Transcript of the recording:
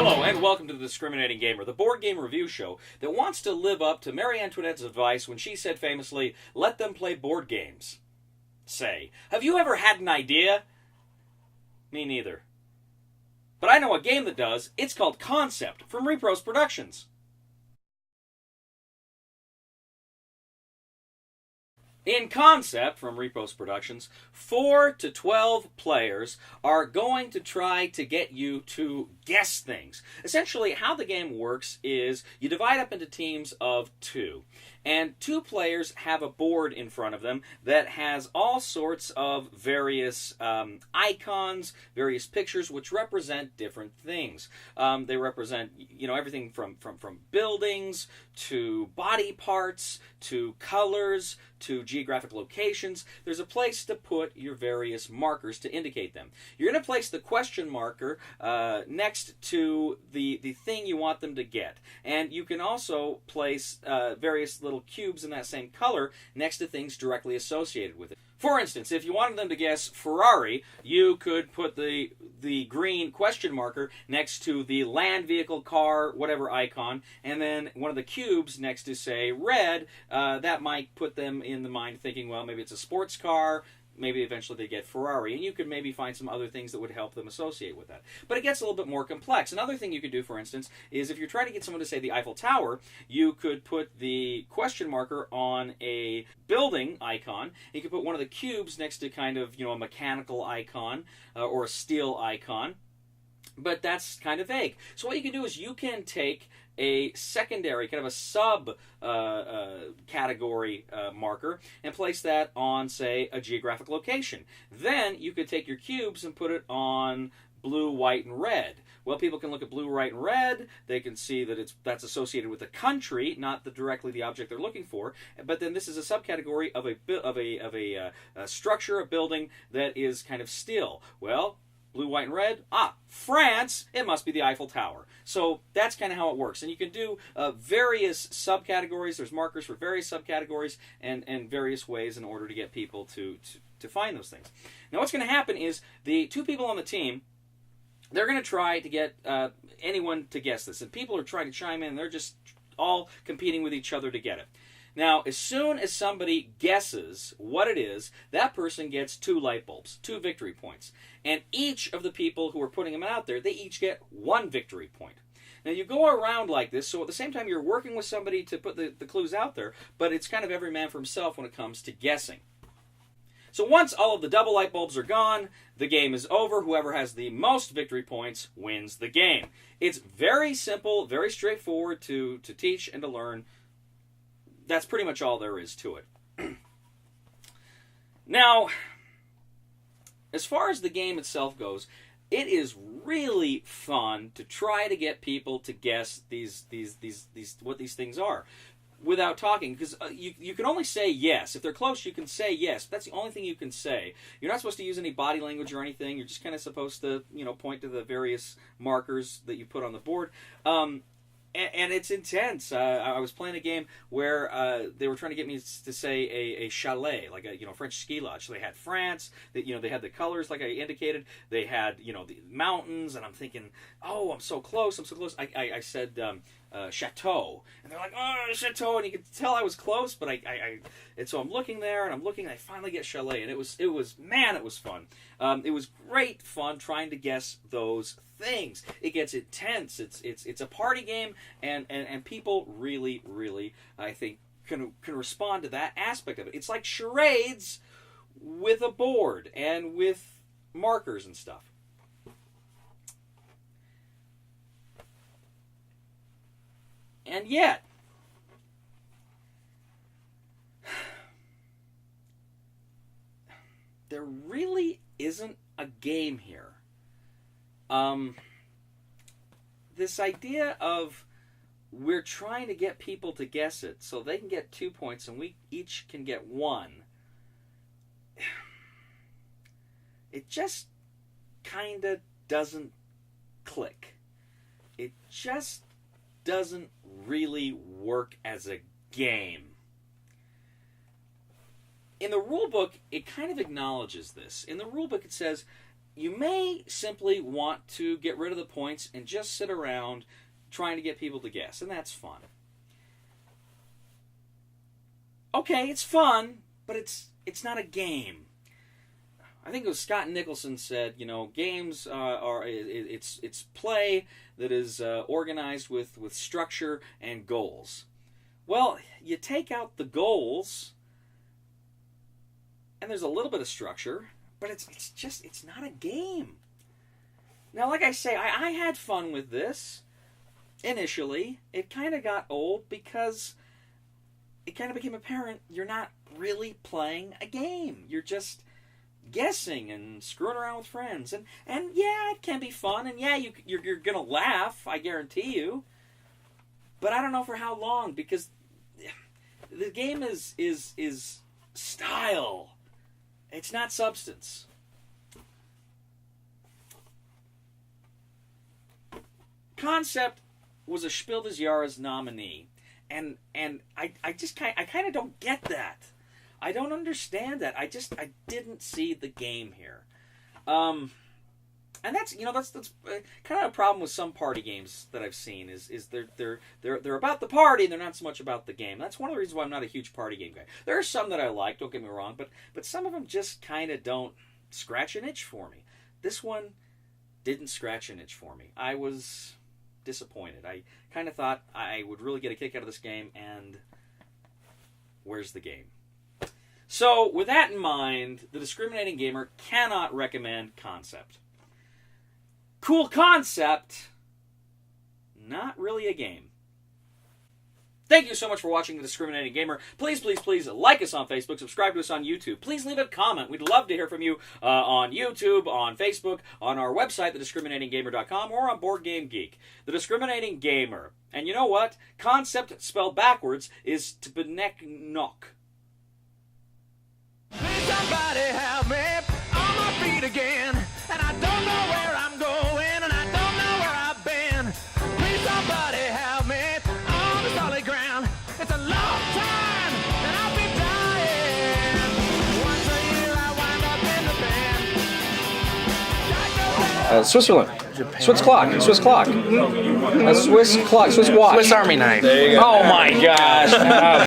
Hello, and welcome to The Discriminating Gamer, the board game review show that wants to live up to Marie Antoinette's advice when she said famously, let them play board games. Say, have you ever had an idea? Me neither. But I know a game that does. It's called Concept from Repos Productions. In Concept from Repos Productions, 4 to 12 players are going to try to get you to guess things. Essentially, how the game works is you divide up into teams of 2. And 2 players have a board in front of them that has all sorts of various icons, various pictures, which represent different things. They represent, everything from buildings to body parts to colors to geographic locations. There's a place to put your various markers to indicate them. You're going to place the question marker next to the thing you want them to get. And you can also place various little cubes in that same color next to things directly associated with it. For instance, if you wanted them to guess Ferrari, you could put the green question marker next to the land vehicle, car, whatever icon, and then one of the cubes next to, say, red. That might put them in the mind thinking, well, maybe it's a sports car, maybe eventually they get Ferrari, and you could maybe find some other things that would help them associate with that. But it gets a little bit more complex. Another thing you could do, for instance, is if you're trying to get someone to say the Eiffel Tower, you could put the question marker on a building icon. You could put one of the cubes next to kind of, a mechanical icon or a steel icon. But that's kind of vague. So what you can do is you can take a secondary, kind of a sub-category marker and place that on, say, a geographic location. Then you could take your cubes and put it on blue, white, and red. Well, people can look at blue, white, and red. They can see that that's associated with the country, not directly the object they're looking for. But then this is a subcategory of a structure, a building that is kind of still. Well, blue, white, and red. France. It must be the Eiffel Tower. So that's kind of how it works. And you can do various subcategories. There's markers for various subcategories and various ways in order to get people to find those things. Now what's going to happen is the 2 people on the team, they're going to try to get anyone to guess this. And people are trying to chime in. They're just all competing with each other to get it. Now, as soon as somebody guesses what it is, that person gets 2 light bulbs, 2 victory points. And each of the people who are putting them out there, they each get 1 victory point. Now, you go around like this, so at the same time you're working with somebody to put the clues out there, but it's kind of every man for himself when it comes to guessing. So once all of the double light bulbs are gone, the game is over. Whoever has the most victory points wins the game. It's very simple, very straightforward to teach and to learn. That's pretty much all there is to it. Now, as far as the game itself goes, it is really fun to try to get people to guess these what these things are without talking, because you can only say yes. If they're close, you can say yes. But that's the only thing you can say. You're not supposed to use any body language or anything. You're just kind of supposed to, point to the various markers that you put on the board. And it's intense. I was playing a game where they were trying to get me to say a chalet, like a French ski lodge. So they had France. They had the colors like I indicated. They had the mountains, and I'm thinking, oh, I'm so close. I said chateau, and they're like, oh, chateau, and you could tell I was close, but and so I'm looking there, and I finally get chalet, and it was fun. It was great fun trying to guess those things. It gets intense. It's a party game, and people really, really, I think, can respond to that aspect of it. It's like charades with a board and with markers and stuff. And yet, there really isn't a game here. This idea of we're trying to get people to guess it so they can get 2 points and we each can get 1. It just kind of doesn't click. It just doesn't really work as a game. In the rulebook, it kind of acknowledges this. In the rulebook, it says you may simply want to get rid of the points and just sit around trying to get people to guess, and that's fun. Okay, it's fun, but it's not a game. I think it was Scott Nicholson said, games it's play that is organized with structure and goals. Well, you take out the goals, and there's a little bit of structure, but it's not a game. Now, like I say, I had fun with this initially. It kind of got old because it kind of became apparent you're not really playing a game. You're just guessing and screwing around with friends, and yeah, it can be fun, and yeah, you're gonna laugh, I guarantee you. But I don't know for how long, because the game is style. It's not substance. Concept was a Spiel des Jahres nominee, and I kind of don't get that. I don't understand that. I didn't see the game here. And that's kind of a problem with some party games that I've seen is they're about the party and they're not so much about the game. That's one of the reasons why I'm not a huge party game guy. There are some that I like, don't get me wrong, but some of them just kind of don't scratch an itch for me. This one didn't scratch an itch for me. I was disappointed. I kind of thought I would really get a kick out of this game, and where's the game? So, with that in mind, the discriminating gamer cannot recommend Concept. Cool concept, not really a game. Thank you so much for watching The Discriminating Gamer. Please, please, please like us on Facebook, subscribe to us on YouTube. Please leave a comment. We'd love to hear from you on YouTube, on Facebook, on our website, thediscriminatinggamer.com, or on Board Game Geek. The Discriminating Gamer. And you know what? Concept spelled backwards is Tbenek-nok. Please somebody help me on my feet again, and I don't know where I'm going, and I don't know where I've been. Please somebody help me on the solid ground. It's a long time, and I'll be dying. Once a year I wind up in the band. Switzerland. Japan. Swiss clock. Swiss clock. A Swiss clock. Swiss watch. Swiss Army knife. Oh my gosh.